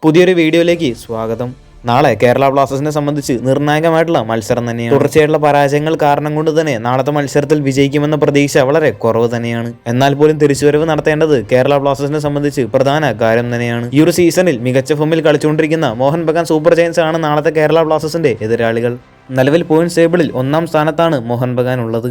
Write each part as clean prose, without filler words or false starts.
പുതിയൊരു വീഡിയോയിലേക്ക് സ്വാഗതം. നാളെ കേരള ബ്ലാസ്റ്റേഴ്സിനെ സംബന്ധിച്ച് നിർണായകമായിട്ടുള്ള മത്സരം തന്നെയാണ്. തുടർച്ചയായിട്ടുള്ള പരാജയങ്ങൾ കാരണം കൊണ്ട് തന്നെ നാളത്തെ മത്സരത്തിൽ വിജയിക്കുമെന്ന പ്രതീക്ഷ വളരെ കുറവ് തന്നെയാണ്. എന്നാൽ പോലും തിരിച്ചുവരവ് നടത്തേണ്ടത് കേരള ബ്ലാസ്റ്റേഴ്സിനെ സംബന്ധിച്ച് പ്രധാന കാര്യം തന്നെയാണ്. ഈ ഒരു സീസണിൽ മികച്ച ഫോമിൽ കളിച്ചുകൊണ്ടിരിക്കുന്ന മോഹൻ ബഗാൻ സൂപ്പർ ജയൻസ് ആണ് നാളത്തെ കേരള ബ്ലാസ്റ്റേഴ്സിന്റെ എതിരാളികൾ. നിലവിൽ പോയിന്റ്സ് ടേബിളിൽ 1ാം സ്ഥാനത്താണ് മോഹൻ ബഗാൻ ഉള്ളത്.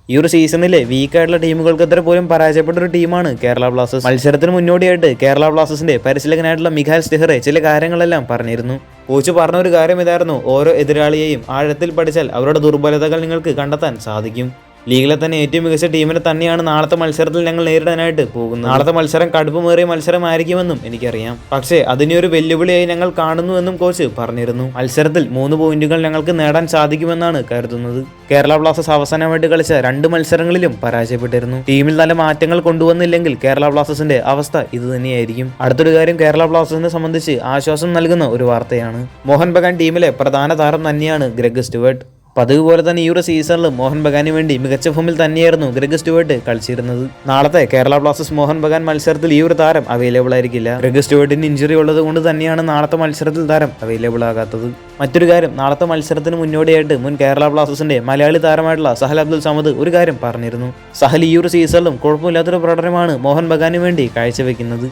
ഈ ഒരു സീസണിലെ വീക്കായിട്ടുള്ള ടീമുകൾക്കെതിരെ പോലും പരാജയപ്പെട്ട ഒരു ടീമാണ് കേരള ബ്ലാസ്റ്റേഴ്സ്. മത്സരത്തിന് മുന്നോടിയായിട്ട് കേരള ബ്ലാസ്റ്റേഴ്സിന്റെ പരിശീലകനായിട്ടുള്ള മിഖാൽ സ്റ്റെഹറെ ചില കാര്യങ്ങളെല്ലാം പറഞ്ഞിരുന്നു. കോച്ച് പറഞ്ഞ ഒരു കാര്യം ഇതായിരുന്നു: ഓരോ എതിരാളിയെയും ആഴത്തിൽ പഠിച്ചാൽ അവരുടെ ദുർബലതകൾ നിങ്ങൾക്ക് കണ്ടെത്താൻ സാധിക്കും. ലീഗിലെ തന്നെ ഏറ്റവും മികച്ച ടീമിനെ തന്നെയാണ് നാളത്തെ മത്സരത്തിൽ ഞങ്ങൾ നേരിടാനായിട്ട് പോകുന്നത്. നാളത്തെ മത്സരം കടുപ്പമേറിയ മത്സരമായിരിക്കുമെന്നും എനിക്കറിയാം. പക്ഷേ അതിനെ ഒരു വെല്ലുവിളിയായി ഞങ്ങൾ കാണുന്നുവെന്നും കോച്ച് പറഞ്ഞിരുന്നു. മത്സരത്തിൽ 3 പോയിന്റുകൾ ഞങ്ങൾക്ക് നേടാൻ സാധിക്കുമെന്നാണ് കരുതുന്നത്. കേരള ബ്ലാസ്റ്റേഴ്സ് അവസാനമായിട്ട് കളിച്ച 2 മത്സരങ്ങളിലും പരാജയപ്പെട്ടിരുന്നു. ടീമിൽ നല്ല മാറ്റങ്ങൾ കൊണ്ടുവന്നില്ലെങ്കിൽ കേരള ബ്ലാസ്റ്റേഴ്സിന്റെ അവസ്ഥ ഇത് തന്നെയായിരിക്കും. അടുത്തൊരു കാര്യം കേരള ബ്ലാസ്റ്റേഴ്സിനെ സംബന്ധിച്ച് ആശ്വാസം നൽകുന്ന ഒരു വാർത്തയാണ്. മോഹൻ ബഗാൻ ടീമിലെ പ്രധാന താരം തന്നെയാണ് ഗ്രെഗ് സ്റ്റുവർട്ട്. പതിവ് പോലെ തന്നെ ഈ ഒരു സീസണിൽ മോഹൻ ബഗാന് വേണ്ടി മികച്ച ഫോമിൽ തന്നെയായിരുന്നു ഗ്രെഗ് സ്റ്റുവർട്ട് കളിച്ചിരുന്നത്. നാളത്തെ കേരള ബ്ലാസ്റ്റേഴ്സ് മോഹൻ ബഗാൻ മത്സരത്തിൽ ഈ ഒരു താരം അവൈലബിൾ ആയിരിക്കില്ല. ഗ്രെഗ് സ്റ്റുവർട്ടിന് ഇഞ്ചുറി ഉള്ളത് കൊണ്ട് തന്നെയാണ് നാളത്തെ മത്സരത്തിൽ താരം അവൈലബിൾ ആകാത്തത്. മറ്റൊരു കാര്യം, നാളത്തെ മത്സരത്തിന് മുന്നോടിയായിട്ട് മുൻ കേരള ബ്ലാസ്റ്റേഴ്സിന്റെ മലയാളി താരമായിട്ടുള്ള സഹൽ അബ്ദുൽ സമദ് ഒരു കാര്യം പറഞ്ഞിരുന്നു. സഹൽ ഈ ഒരു സീസണിലും കുഴപ്പമില്ലാത്തൊരു പ്രകടനമാണ് മോഹൻ ബഗാന് വേണ്ടി കാഴ്ചവെക്കുന്നത്.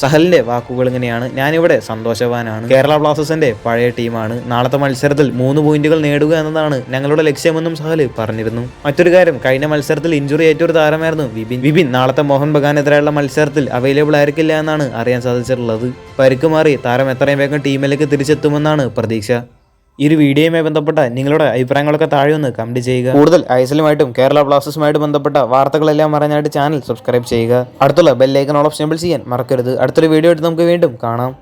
സഹലിന്റെ വാക്കുകൾ ഇങ്ങനെയാണ്: ഞാനിവിടെ സന്തോഷവാനാണ്. കേരള ബ്ലാസ്റ്റേഴ്സിന്റെ പഴയ ടീമാണ്. നാളത്തെ മത്സരത്തിൽ 3 പോയിന്റുകൾ നേടുക എന്നതാണ് ഞങ്ങളുടെ ലക്ഷ്യമെന്നും സഹൽ പറഞ്ഞിരുന്നു. മറ്റൊരു കാര്യം, കഴിഞ്ഞ മത്സരത്തിൽ ഇഞ്ചുറി ഏറ്റൊരു താരമായിരുന്നു വിപിൻ. നാളത്തെ മോഹൻ ബഗാനെതിരെയുള്ള മത്സരത്തിൽ അവൈലബിൾ ആയിരിക്കില്ല എന്നാണ് അറിയാൻ സാധിച്ചിട്ടുള്ളത്. പരിക്ക് മാറി താരം എത്രയും വേഗം ടീമിലേക്ക് തിരിച്ചെത്തുമെന്നാണ് പ്രതീക്ഷ. ഈ ഒരു വീഡിയോയുമായി ബന്ധപ്പെട്ട നിങ്ങളുടെ അഭിപ്രായങ്ങളൊക്കെ താഴെ ഒന്ന് കമന്റ് ചെയ്യുക. കൂടുതൽ ഐസലുമായിട്ടും കേരള ബ്ലാസ്റ്റേഴ്സുമായിട്ട് ബന്ധപ്പെട്ട വാർത്തകളെല്ലാം അറിയാനായിട്ട് ചാനൽ സബ്സ്ക്രൈബ് ചെയ്യുക. അടുത്തുള്ള bell icon all option enable ചെയ്യാൻ മറക്കരുത്. അടുത്തൊരു വീഡിയോ ആയിട്ട് നമുക്ക് വീണ്ടും കാണാം.